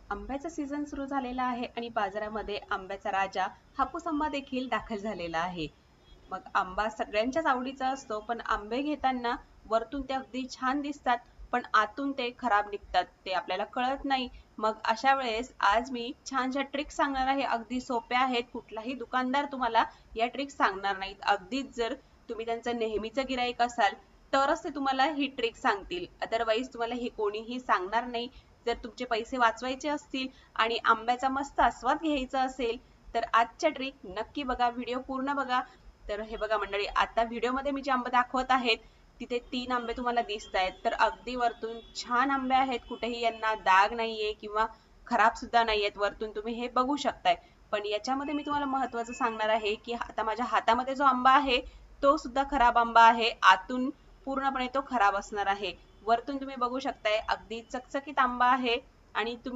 आंब्याचा सीझन सुरू झालेला आहे आणि बाजारामध्ये आंब्याचा राजा हापूस आंबा देखील दाखल झालेला आहे. मग आंबा सगळ्यांच्याच आवडीचा असतो, पण आंबे घेताना वरतून ते अगदी छान दिसतात, पण आतून ते खराब निघतात, ते आपल्याला कळत नाही. मग अशा वेळेस आज मी छानशा ट्रिक्स सांगणार आहे. अगदी सोप्या आहेत. कुठलाही दुकानदार तुम्हाला या ट्रिक्स सांगणार नाहीत. अगदीच जर तुम्ही त्यांचं नेहमीचं गिराईक असाल तरच ते तुम्हाला ही ट्रिक सांगतील. अदरवाईज तुम्हाला हे कोणीही सांगणार नाही. जर तुमचे पैसे वाचवायचे असतील आणि आंब्याचा मस्त आस्वाद घ्यायचा असेल तर आजच्या ट्रिक नक्की बघा, व्हिडिओ पूर्ण बघा. तर हे बघा मंडळी, आता व्हिडिओमध्ये मी जे आंबे दाखवत आहेत तिथे 3 आंबे तुम्हाला दिसत आहेत. तर अगदी वरतून छान आंबे आहेत, कुठेही यांना डाग नाहीये किंवा खराब सुद्धा नाहीयेत. वरतून तुम्ही हे बघू शकताय. पण याच्यामध्ये मी तुम्हाला महत्वाचं सांगणार आहे की आता माझ्या हातामध्ये जो आंबा आहे तो सुद्धा खराब आंबा आहे. आतून पूर्णपणे तो खराब असणार आहे. वरतून तुम्ही बघू शकताय अगदी चकचकीत आंबा आहे आणि